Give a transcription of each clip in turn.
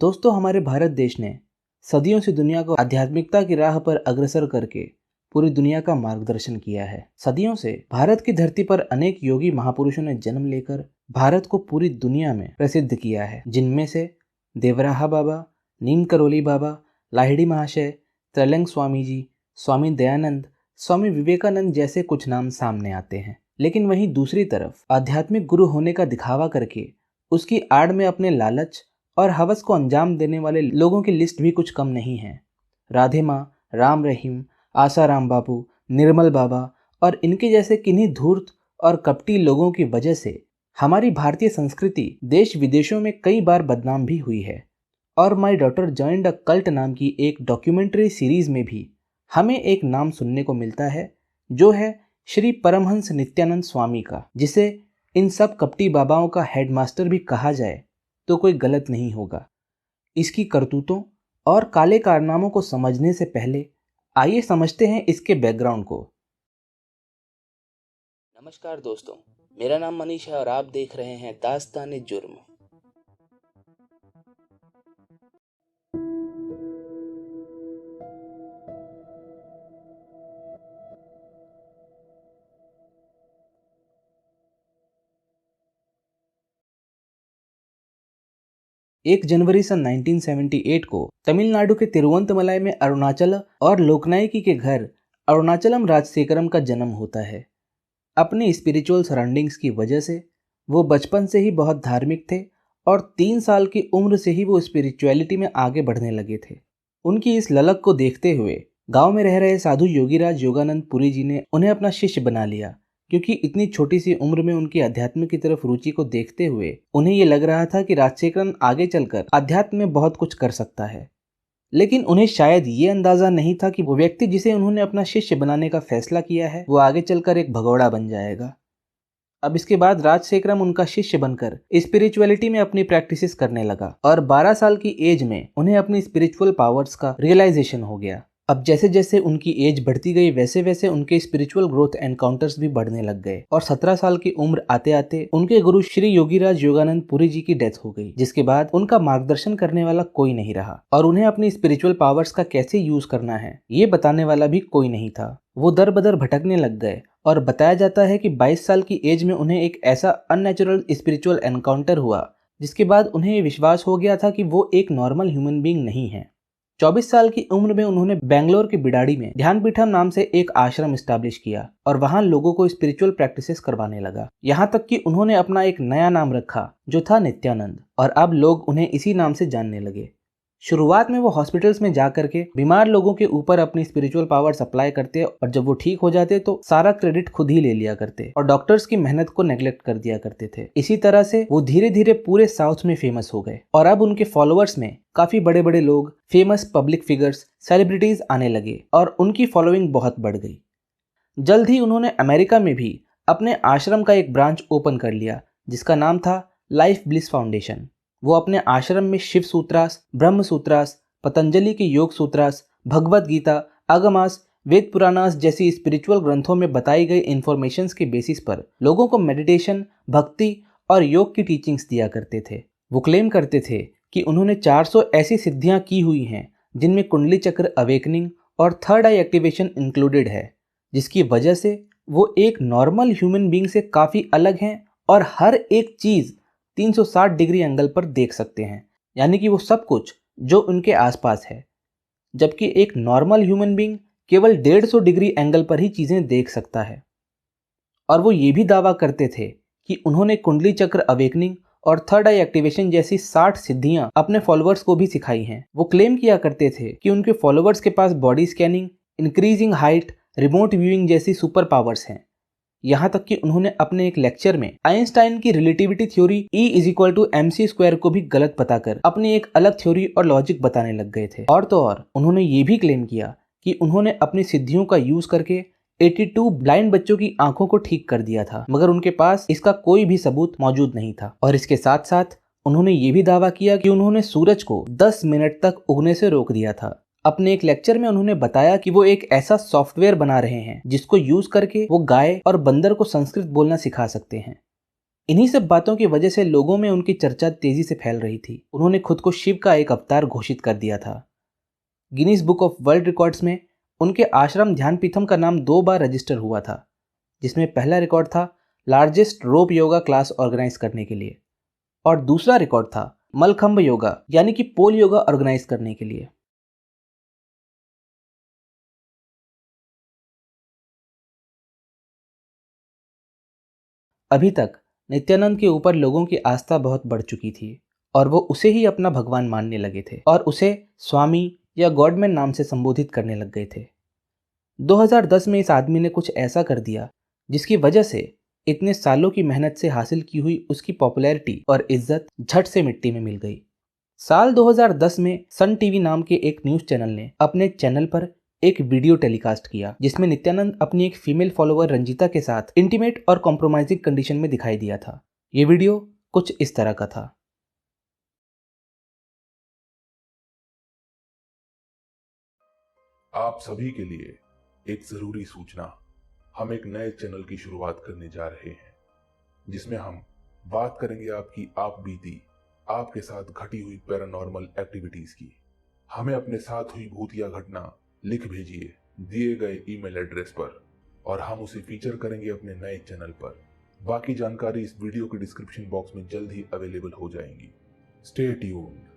दोस्तों, हमारे भारत देश ने सदियों से दुनिया को आध्यात्मिकता की राह पर अग्रसर करके पूरी दुनिया का मार्गदर्शन किया है। सदियों से भारत की धरती पर अनेक योगी महापुरुषों ने जन्म लेकर भारत को पूरी दुनिया में प्रसिद्ध किया है, जिनमें से देवराहा बाबा, नीम करोली बाबा, लाहिड़ी महाशय, त्रैलंग स्वामी जी, स्वामी दयानंद, स्वामी विवेकानंद जैसे कुछ नाम सामने आते हैं। लेकिन वहीं दूसरी तरफ आध्यात्मिक गुरु होने का दिखावा करके उसकी आड़ में अपने लालच और हवस को अंजाम देने वाले लोगों की लिस्ट भी कुछ कम नहीं है। राधे माँ, राम रहीम, आसाराम बापू, निर्मल बाबा और इनके जैसे किन्हीं धूर्त और कपटी लोगों की वजह से हमारी भारतीय संस्कृति देश विदेशों में कई बार बदनाम भी हुई है। और my daughter joined a cult नाम की एक डॉक्यूमेंट्री सीरीज में भी हमें एक नाम सुनने को मिलता है, जो है श्री परमहंस नित्यानंद स्वामी का, जिसे इन सब कपटी बाबाओं का हेडमास्टर भी कहा जाए तो कोई गलत नहीं होगा। इसकी करतूतों और काले कारनामों को समझने से पहले आइए समझते हैं इसके बैकग्राउंड को। नमस्कार दोस्तों, मेरा नाम मनीष है और आप देख रहे हैं दास्तान-ए जुर्म। एक जनवरी सन 1978 को तमिलनाडु के तिरुवंतमलाई में अरुणाचल और लोकनायकी के घर अरुणाचलम राजशेखरम का जन्म होता है। अपनी स्पिरिचुअल सराउंडिंग्स की वजह से वो बचपन से ही बहुत धार्मिक थे और 3 साल की उम्र से ही वो स्पिरिचुअलिटी में आगे बढ़ने लगे थे। उनकी इस ललक को देखते हुए गांव में रह रहे साधु योगीराज योगानंद पुरी जी ने उन्हें अपना शिष्य बना लिया, क्योंकि इतनी छोटी सी उम्र में उनकी अध्यात्म की तरफ रुचि को देखते हुए उन्हें ये लग रहा था कि राजशेखरन आगे चलकर अध्यात्म में बहुत कुछ कर सकता है। लेकिन उन्हें शायद ये अंदाजा नहीं था कि वो व्यक्ति जिसे उन्होंने अपना शिष्य बनाने का फैसला किया है वो आगे चलकर एक भगोड़ा बन जाएगा। अब इसके बाद राजशेखरम उनका शिष्य बनकर स्पिरिचुअलिटी में अपनी प्रैक्टिसेस करने लगा और 12 साल की एज में उन्हें अपनी स्पिरिचुअल पावर्स का रियलाइजेशन हो गया। अब जैसे जैसे उनकी एज बढ़ती गई वैसे वैसे उनके स्पिरिचुअल ग्रोथ एनकाउंटर्स भी बढ़ने लग गए और 17 साल की उम्र आते आते उनके गुरु श्री योगीराज योगानंद पुरी जी की डेथ हो गई, जिसके बाद उनका मार्गदर्शन करने वाला कोई नहीं रहा और उन्हें अपनी स्पिरिचुअल पावर्स का कैसे यूज करना है ये बताने वाला भी कोई नहीं था। वो दर बदर भटकने लग गए और बताया जाता है कि 22 साल की एज में उन्हें एक ऐसा अननेचुरल स्पिरिचुअल एनकाउंटर हुआ जिसके बाद उन्हें ये विश्वास हो गया था कि वो एक नॉर्मल ह्यूमन बीइंग नहीं है। 24 साल की उम्र में उन्होंने बेंगलोर के बिडाड़ी में ध्यानपीठम नाम से एक आश्रम स्टैब्लिश किया और वहां लोगों को स्पिरिचुअल प्रैक्टिसेस करवाने लगा। यहाँ तक कि उन्होंने अपना एक नया नाम रखा जो था नित्यानंद, और अब लोग उन्हें इसी नाम से जानने लगे। शुरुआत में वो हॉस्पिटल्स में जाकर के बीमार लोगों के ऊपर अपनी स्पिरिचुअल पावर सप्लाई करते और जब वो ठीक हो जाते तो सारा क्रेडिट खुद ही ले लिया करते और डॉक्टर्स की मेहनत को नेग्लेक्ट कर दिया करते थे। इसी तरह से वो धीरे धीरे पूरे साउथ में फेमस हो गए और अब उनके फॉलोअर्स में काफी बड़े बड़े लोग, फेमस पब्लिक फिगर्स, सेलिब्रिटीज आने लगे और उनकी फॉलोइंग बहुत बढ़ गई। जल्द ही उन्होंने अमेरिका में भी अपने आश्रम का एक ब्रांच ओपन कर लिया जिसका नाम था लाइफ ब्लिस फाउंडेशन। वो अपने आश्रम में शिव सूत्रास, ब्रह्म सूत्रास, पतंजलि के योग सूत्रास, भगवत गीता, आगमास, वेद पुराणास जैसी स्पिरिचुअल ग्रंथों में बताई गई इंफॉर्मेशंस के बेसिस पर लोगों को मेडिटेशन, भक्ति और योग की टीचिंग्स दिया करते थे। वो क्लेम करते थे कि उन्होंने 400 ऐसी सिद्धियां की हुई हैं जिनमें कुंडली चक्र अवेकनिंग और थर्ड आई एक्टिवेशन इंक्लूडेड है, जिसकी वजह से वो एक नॉर्मल ह्यूमन बीइंग से काफ़ी अलग हैं और हर एक चीज़ 360 डिग्री एंगल पर देख सकते हैं, यानी कि वो सब कुछ जो उनके आसपास है, जबकि एक नॉर्मल ह्यूमन बीइंग केवल 150 डिग्री एंगल पर ही चीज़ें देख सकता है। और वो ये भी दावा करते थे कि उन्होंने कुंडली चक्र अवेकनिंग और थर्ड आई एक्टिवेशन जैसी 60 सिद्धियां अपने फॉलोअर्स को भी सिखाई हैं। वो क्लेम किया करते थे कि उनके फॉलोअर्स के पास body scanning, increasing height, remote viewing जैसी सुपर पावर्स हैं। यहाँ तक कि उन्होंने अपने एक लेक्चर में आइंस्टाइन की रिलेटिविटी थ्योरी E=mc² को भी गलत बताकर अपनी एक अलग थ्योरी और लॉजिक बताने लग गए थे। और तो और उन्होंने ये भी क्लेम किया कि उन्होंने अपनी सिद्धियों का यूज करके 82 ब्लाइंड बच्चों की आंखों को ठीक कर दिया था, मगर उनके पास इसका कोई भी सबूत मौजूद नहीं था। और इसके साथ साथ उन्होंने ये भी दावा किया कि उन्होंने सूरज को 10 मिनट तक उगने से रोक दिया था। अपने एक लेक्चर में उन्होंने बताया कि वो एक ऐसा सॉफ्टवेयर बना रहे हैं जिसको यूज करके वो गाय और बंदर को संस्कृत बोलना सिखा सकते हैं। इन्हीं सब बातों की वजह से लोगों में उनकी चर्चा तेजी से फैल रही थी। उन्होंने खुद को शिव का एक अवतार घोषित कर दिया था। Guinness book of world records में उनके आश्रम ध्यानपीठम का नाम 2 बार रजिस्टर हुआ था, जिसमें पहला रिकॉर्ड था लार्जेस्ट रोप योगा क्लास ऑर्गेनाइज करने के लिए और दूसरा रिकॉर्ड था मलखंब योगा यानी कि पोल योगा ऑर्गेनाइज करने के लिए। अभी तक नित्यानंद के ऊपर लोगों की आस्था बहुत बढ़ चुकी थी और वो उसे ही अपना भगवान मानने लगे थे और उसे स्वामी या गॉडमैन नाम से संबोधित करने लग गए थे। 2010 में इस आदमी ने कुछ ऐसा कर दिया जिसकी वजह से इतने सालों की मेहनत से हासिल की हुई उसकी पॉपुलैरिटी और इज्जत झट से मिट्टी में मिल गई। साल 2010 में सन टीवी नाम के एक न्यूज चैनल ने अपने चैनल पर एक वीडियो टेलीकास्ट किया जिसमें नित्यानंद अपनी एक फीमेल फॉलोअर रंजीता के साथ इंटीमेट और कॉम्प्रोमाइजिंग कंडीशन में दिखाई दिया था। ये वीडियो कुछ इस तरह का था। आप सभी के लिए एक जरूरी सूचना। हम एक नए चैनल की शुरुआत करने जा रहे हैं जिसमें हम बात करेंगे आपकी आप बीती, आपके साथ घटी हुई पैरानॉर्मल एक्टिविटीज की। हमें अपने साथ हुई भूतिया घटना लिख भेजिए दिए गए ईमेल एड्रेस पर और हम उसे फीचर करेंगे अपने नए चैनल पर। बाकी जानकारी इस वीडियो के डिस्क्रिप्शन बॉक्स में जल्द ही अवेलेबल हो जाएंगी। Stay tuned.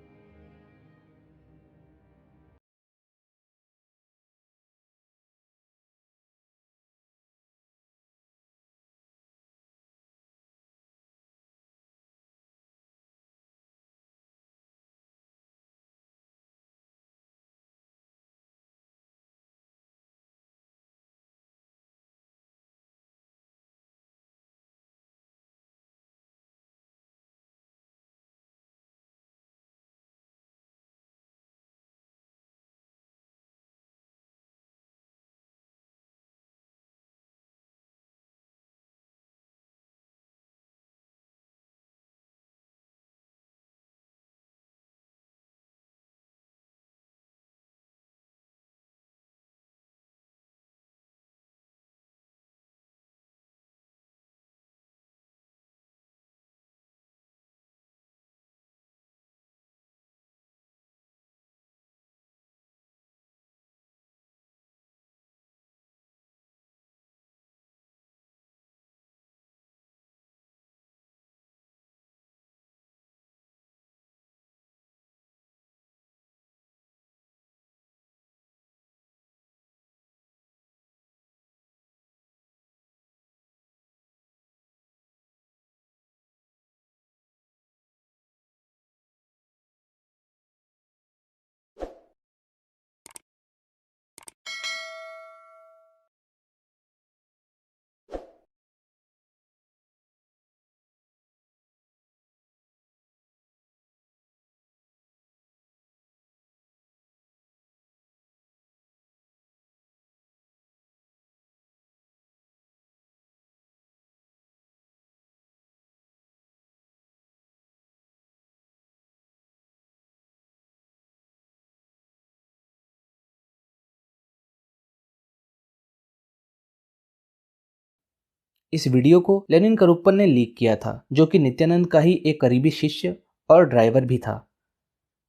इस वीडियो को लेनिन करुप्पन ने लीक किया था, जो कि नित्यानंद का ही एक करीबी शिष्य और ड्राइवर भी था।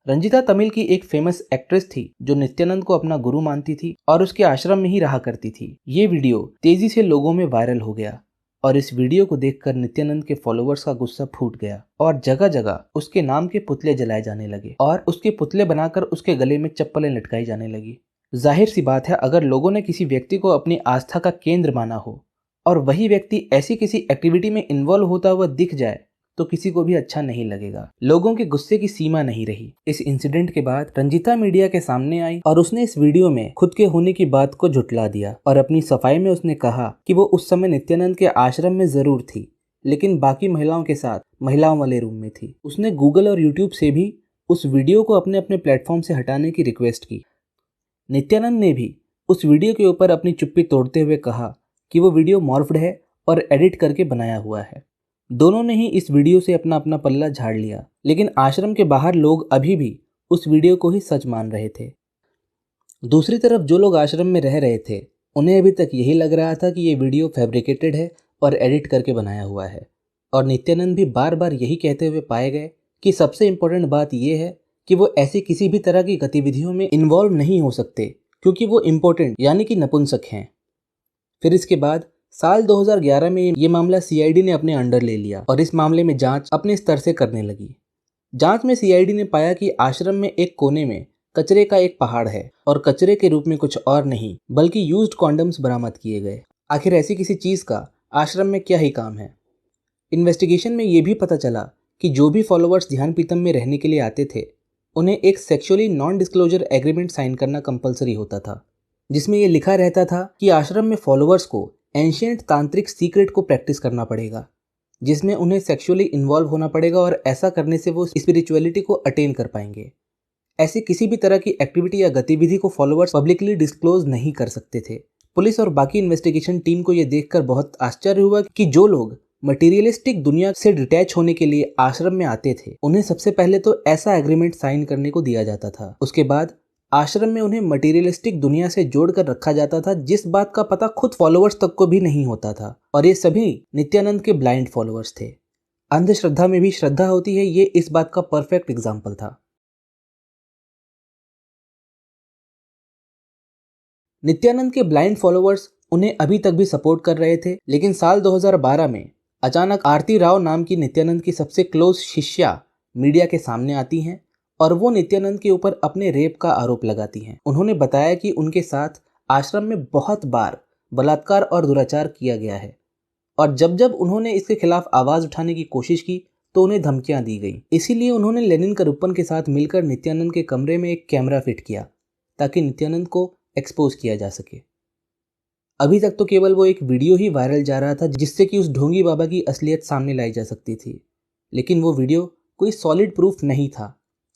रंजीता तमिल की एक फेमस एक्ट्रेस थी जो नित्यानंद को अपना गुरु मानती थी और उसके आश्रम में ही रहा करती थी। ये वीडियो तेजी से लोगों में वायरल हो गया और इस वीडियो को देखकर नित्यानंद के फॉलोअर्स का गुस्सा फूट गया और जगह जगह उसके नाम के पुतले जलाए जाने लगे और उसके पुतले बनाकर उसके गले में चप्पलें लटकाई जाने लगी। जाहिर सी बात है, अगर लोगों ने किसी व्यक्ति को अपनी आस्था का केंद्र माना हो और वही व्यक्ति ऐसी किसी एक्टिविटी में इन्वॉल्व होता हुआ दिख जाए तो किसी को भी अच्छा नहीं लगेगा। लोगों के गुस्से की सीमा नहीं रही। इस इंसिडेंट के बाद रंजीता मीडिया के सामने आई और उसने इस वीडियो में खुद के होने की बात को झुटला दिया और अपनी सफाई में उसने कहा कि वो उस समय नित्यानंद के आश्रम में जरूर थी, लेकिन बाकी महिलाओं के साथ महिलाओं वाले रूम में थी। उसने गूगल और यूट्यूब से भी उस वीडियो को अपने अपने प्लेटफॉर्म से हटाने की रिक्वेस्ट की। नित्यानंद ने भी उस वीडियो के ऊपर अपनी चुप्पी तोड़ते हुए कहा कि वो वीडियो मॉर्फ्ड है और एडिट करके बनाया हुआ है। दोनों ने ही इस वीडियो से अपना अपना पल्ला झाड़ लिया, लेकिन आश्रम के बाहर लोग अभी भी उस वीडियो को ही सच मान रहे थे। दूसरी तरफ जो लोग आश्रम में रह रहे थे उन्हें अभी तक यही लग रहा था कि ये वीडियो फैब्रिकेटेड है और एडिट करके बनाया हुआ है और नित्यानंद भी बार बार यही कहते हुए पाए गए कि सबसे इम्पोर्टेंट बात यह है कि वो ऐसी किसी भी तरह की गतिविधियों में इन्वॉल्व नहीं हो सकते क्योंकि वो इम्पोर्टेंट यानी कि नपुंसक हैं। फिर इसके बाद साल 2011 में ये मामला सीआईडी ने अपने अंडर ले लिया और इस मामले में जांच अपने स्तर से करने लगी। जांच में सीआईडी ने पाया कि आश्रम में एक कोने में कचरे का एक पहाड़ है और कचरे के रूप में कुछ और नहीं बल्कि यूज्ड कॉन्डम्स बरामद किए गए। आखिर ऐसी किसी चीज का आश्रम में क्या ही काम है। इन्वेस्टिगेशन में ये भी पता चला कि जो भी फॉलोअर्स ध्यान पीतम में रहने के लिए आते थे उन्हें एक sexually non disclosure agreement sign करना कंपलसरी होता था, जिसमें यह लिखा रहता था कि आश्रम में फॉलोअर्स को एंशिएंट तांत्रिक सीक्रेट को प्रैक्टिस करना पड़ेगा, जिसमें उन्हें सेक्सुअली इन्वॉल्व होना पड़ेगा और ऐसा करने से वो स्पिरिचुअलिटी को अटेन कर पाएंगे। ऐसी किसी भी तरह की एक्टिविटी या गतिविधि को फॉलोअर्स पब्लिकली डिस्क्लोज नहीं कर सकते थे। पुलिस और बाकी इन्वेस्टिगेशन टीम को यह देखकर बहुत आश्चर्य हुआ कि जो लोग मटेरियलिस्टिक दुनिया से डिटैच होने के लिए आश्रम में आते थे उन्हें सबसे पहले तो ऐसा एग्रीमेंट साइन करने को दिया जाता था। उसके बाद आश्रम में उन्हें मटेरियलिस्टिक दुनिया से जोड़कर रखा जाता था, जिस बात का पता खुद फॉलोअर्स तक को भी नहीं होता था। और ये सभी नित्यानंद के ब्लाइंड फॉलोअर्स थे। अंधश्रद्धा में भी श्रद्धा होती है, ये इस बात का परफेक्ट एग्जाम्पल था। नित्यानंद के ब्लाइंड फॉलोअर्स उन्हें अभी तक भी सपोर्ट कर रहे थे, लेकिन साल 2012 में अचानक आरती राव नाम की नित्यानंद की सबसे क्लोज शिष्या मीडिया के सामने आती हैं और वो नित्यानंद के ऊपर अपने रेप का आरोप लगाती हैं। उन्होंने बताया कि उनके साथ आश्रम में बहुत बार बलात्कार और दुराचार किया गया है और जब जब उन्होंने इसके खिलाफ आवाज उठाने की कोशिश की तो उन्हें धमकियां दी गई। इसीलिए उन्होंने लेनिन करुप्पन के साथ मिलकर नित्यानंद के कमरे में एक कैमरा फिट किया ताकि नित्यानंद को एक्सपोज किया जा सके। अभी तक तो केवल वो एक वीडियो ही वायरल जा रहा था जिससे कि उस ढोंगी बाबा की असलियत सामने लाई जा सकती थी, लेकिन वो वीडियो कोई सॉलिड प्रूफ नहीं था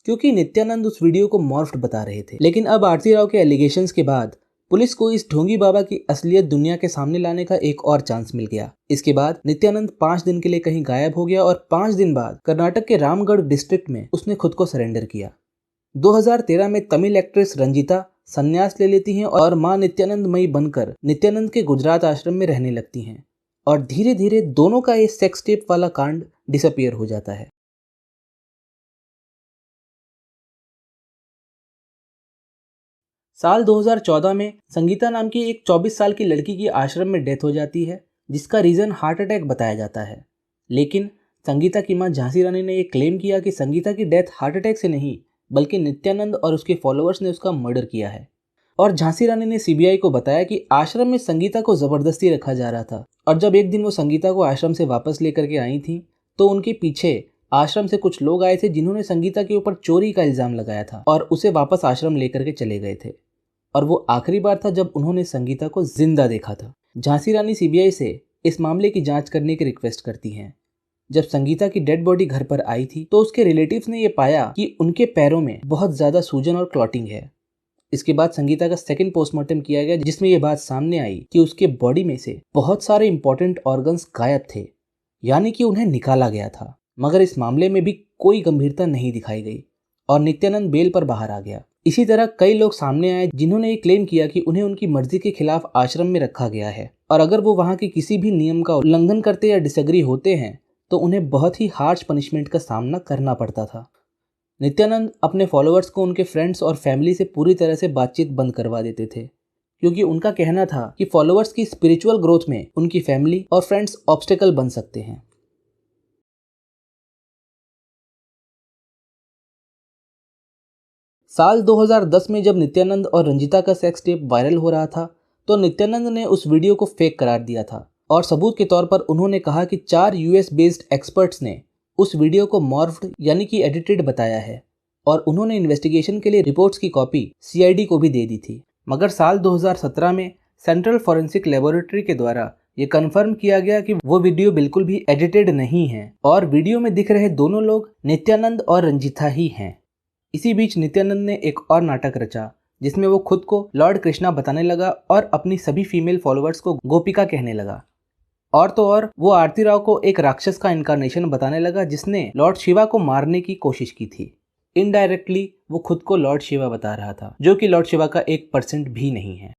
क्योंकि नित्यानंद उस वीडियो को मॉर्फ्ड बता रहे थे। लेकिन अब आरती राव के एलिगेशंस के बाद पुलिस को इस ढोंगी बाबा की असलियत दुनिया के सामने लाने का एक और चांस मिल गया। इसके बाद नित्यानंद 5 दिन के लिए कहीं गायब हो गया और 5 दिन बाद कर्नाटक के रामगढ़ डिस्ट्रिक्ट में उसने खुद को सरेंडर किया। 2013 में तमिल एक्ट्रेस रंजीता संन्यास ले लेती हैं और मां नित्यानंदमयी बनकर नित्यानंद के गुजरात आश्रम में रहने लगती हैं और धीरे धीरे दोनों का ये सेक्स टेप वाला कांड डिसअपियर हो जाता है। साल 2014 में संगीता नाम की एक 24 साल की लड़की की आश्रम में डेथ हो जाती है, जिसका रीजन हार्ट अटैक बताया जाता है। लेकिन संगीता की मां झांसी रानी ने यह क्लेम किया कि संगीता की डेथ हार्ट अटैक से नहीं बल्कि नित्यानंद और उसके फॉलोअर्स ने उसका मर्डर किया है। और झांसी रानी ने सीबीआई को बताया कि आश्रम में संगीता को जबरदस्ती रखा जा रहा था और जब एक दिन वो संगीता को आश्रम से वापस लेकर के आई थी तो उनके पीछे आश्रम से कुछ लोग आए थे जिन्होंने संगीता के ऊपर चोरी का इल्जाम लगाया था और उसे वापस आश्रम लेकर के चले गए थे। और वो आखिरी बार था जब उन्होंने संगीता को जिंदा देखा था। झांसी रानी सीबीआई से इस मामले की जांच करने की रिक्वेस्ट करती हैं। जब संगीता की डेड बॉडी घर पर आई थी तो उसके रिलेटिव्स ने यह पाया कि उनके पैरों में बहुत ज्यादा सूजन और क्लॉटिंग है। इसके बाद संगीता का सेकंड पोस्टमार्टम किया गया जिसमें यह बात सामने आई कि उसके बॉडी में से बहुत सारे इंपॉर्टेंट ऑर्गन्स गायब थे, यानी कि उन्हें निकाला गया था। मगर इस मामले में भी कोई गंभीरता नहीं दिखाई गई और नित्यानंद बेल पर बाहर आ गया। इसी तरह कई लोग सामने आए जिन्होंने ये क्लेम किया कि उन्हें उनकी मर्जी के खिलाफ आश्रम में रखा गया है और अगर वो वहां के किसी भी नियम का उल्लंघन करते या डिसएग्री होते हैं तो उन्हें बहुत ही हार्श पनिशमेंट का सामना करना पड़ता था। नित्यानंद अपने फॉलोअर्स को उनके फ्रेंड्स और फैमिली से पूरी तरह से बातचीत बंद करवा देते थे क्योंकि उनका कहना था कि फॉलोअर्स की स्पिरिचुअल ग्रोथ में उनकी फैमिली और फ्रेंड्स ऑब्स्टेकल बन सकते हैं। साल 2010 में जब नित्यानंद और रंजीता का सेक्स टेप वायरल हो रहा था तो नित्यानंद ने उस वीडियो को फेक करार दिया था और सबूत के तौर पर उन्होंने कहा कि 4 यूएस बेस्ड एक्सपर्ट्स ने उस वीडियो को मॉर्फ्ड यानी कि एडिटेड बताया है और उन्होंने इन्वेस्टिगेशन के लिए रिपोर्ट्स की कॉपी सीआईडी को भी दे दी थी। मगर साल 2017 में सेंट्रल फॉरेंसिक लेबोरेटरी के द्वारा ये कंफर्म किया गया कि वो वीडियो बिल्कुल भी एडिटेड नहीं है और वीडियो में दिख रहे दोनों लोग नित्यानंद और रंजीता ही हैं। इसी बीच नित्यानंद ने एक और नाटक रचा जिसमें वो खुद को लॉर्ड कृष्णा बताने लगा और अपनी सभी फीमेल फॉलोअर्स को गोपिका कहने लगा। और तो और वो आरती राव को एक राक्षस का इनकारनेशन बताने लगा जिसने लॉर्ड शिवा को मारने की कोशिश की थी। इनडायरेक्टली वो खुद को लॉर्ड शिवा बता रहा था जो कि लॉर्ड शिवा का 1% भी नहीं है।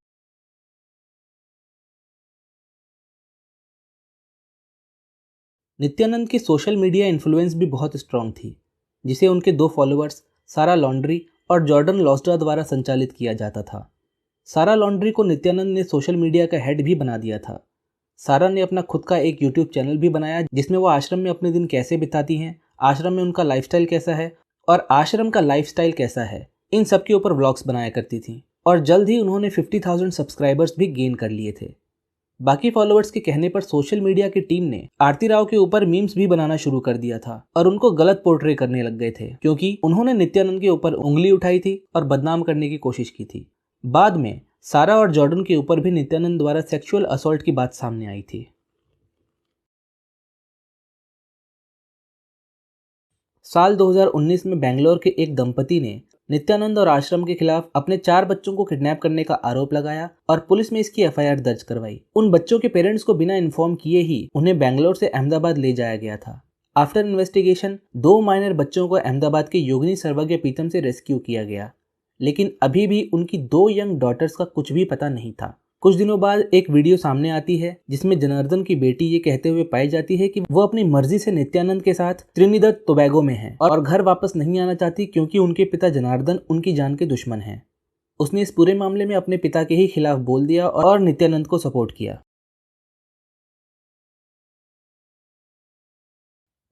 नित्यानंद की सोशल मीडिया इन्फ्लुएंस भी बहुत स्ट्रांग थी, जिसे उनके 2 फॉलोअर्स सारा लॉन्ड्री और जॉर्डन लॉस्ट्रा द्वारा संचालित किया जाता था। सारा लॉन्ड्री को नित्यानंद ने सोशल मीडिया का हेड भी बना दिया था। सारा ने अपना खुद का एक यूट्यूब चैनल भी बनाया जिसमें वो आश्रम में अपने दिन कैसे बिताती हैं, आश्रम में उनका लाइफस्टाइल कैसा है और आश्रम का लाइफस्टाइल कैसा है, इन सब के ऊपर व्लॉग्स बनाया करती थी। और जल्द ही उन्होंने 50,000 सब्सक्राइबर्स भी गेन कर लिए थे। बाकी फॉलोअर्स के कहने पर सोशल मीडिया की टीम ने आरती राव के ऊपर मीम्स भी बनाना शुरू कर दिया था और उनको गलत पोर्ट्रे करने लग गए थे, क्योंकि उन्होंने नित्यानंद के ऊपर उंगली उठाई थी और बदनाम करने की कोशिश की थी। बाद में सारा और जॉर्डन के ऊपर भी नित्यानंद द्वारा सेक्सुअल असॉल्ट की बात सामने आई थी। साल 2019 में बेंगलोर के एक दंपति ने नित्यानंद और आश्रम के खिलाफ अपने 4 बच्चों को किडनैप करने का आरोप लगाया और पुलिस में इसकी एफआईआर दर्ज करवाई। उन बच्चों के पेरेंट्स को बिना इन्फॉर्म किए ही उन्हें बेंगलोर से अहमदाबाद ले जाया गया था। आफ्टर इन्वेस्टिगेशन 2 माइनर बच्चों को अहमदाबाद के योगिनी सर्वज्ञपीठम से रेस्क्यू किया गया, लेकिन अभी भी उनकी 2 यंग डॉटर्स का कुछ भी पता नहीं था। कुछ दिनों बाद एक वीडियो सामने आती है जिसमें जनार्दन की बेटी ये कहते हुए पाई जाती है कि वो अपनी मर्जी से नित्यानंद के साथ त्रिनिदाद टोबैगो में है और घर वापस नहीं आना चाहती क्योंकि उनके पिता जनार्दन उनकी जान के दुश्मन हैं। उसने इस पूरे मामले में अपने पिता के ही खिलाफ बोल दिया और नित्यानंद को सपोर्ट किया।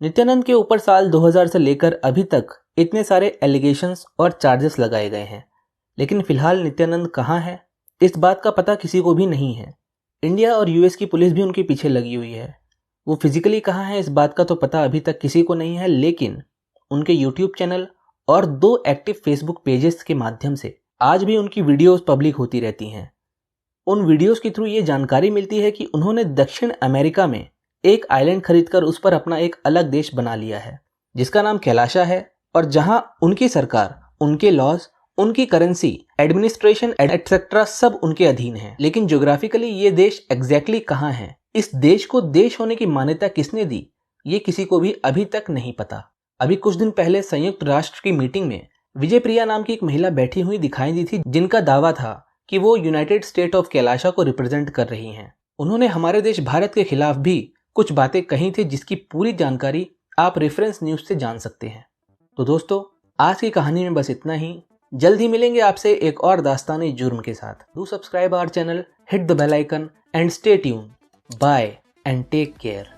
नित्यानंद के ऊपर साल 2000 से लेकर अभी तक इतने सारे एलिगेशंस और चार्जेस लगाए गए हैं, लेकिन फिलहाल नित्यानंद कहाँ है इस बात का पता किसी को भी नहीं है। इंडिया और यूएस की पुलिस भी उनके पीछे लगी हुई है। वो फिजिकली कहाँ है इस बात का तो पता अभी तक किसी को नहीं है, लेकिन उनके यूट्यूब चैनल और 2 एक्टिव फेसबुक पेजेस के माध्यम से आज भी उनकी वीडियोस पब्लिक होती रहती हैं। उन वीडियोस के थ्रू ये जानकारी मिलती है कि उन्होंने दक्षिण अमेरिका में एक आइलैंड खरीदकर उस पर अपना एक अलग देश बना लिया है जिसका नाम कैलाशा है, और जहां उनकी सरकार, उनके लॉज, उनकी करेंसी, एडमिनिस्ट्रेशन एटसेट्रा सब उनके अधीन है। लेकिन ज्योग्राफिकली ये देश एग्जैक्टली कहाँ है, इस देश को देश होने की मान्यता किसने दी, ये किसी को भी अभी तक नहीं पता। अभी कुछ दिन पहले संयुक्त राष्ट्र की मीटिंग में विजय प्रिया नाम की एक महिला बैठी हुई दिखाई दी थी जिनका दावा था कि वो यूनाइटेड स्टेट ऑफ कैलाशा को रिप्रेजेंट कर रही हैं। उन्होंने हमारे देश भारत के खिलाफ भी कुछ बातें कही थी जिसकी पूरी जानकारी आप रेफरेंस न्यूज से जान सकते हैं। तो दोस्तों, आज की कहानी में बस इतना ही। जल्द ही मिलेंगे आपसे एक और दास्तानी जुर्म के साथ। Do subscribe our channel, hit the bell icon and stay tune. Bye and take care.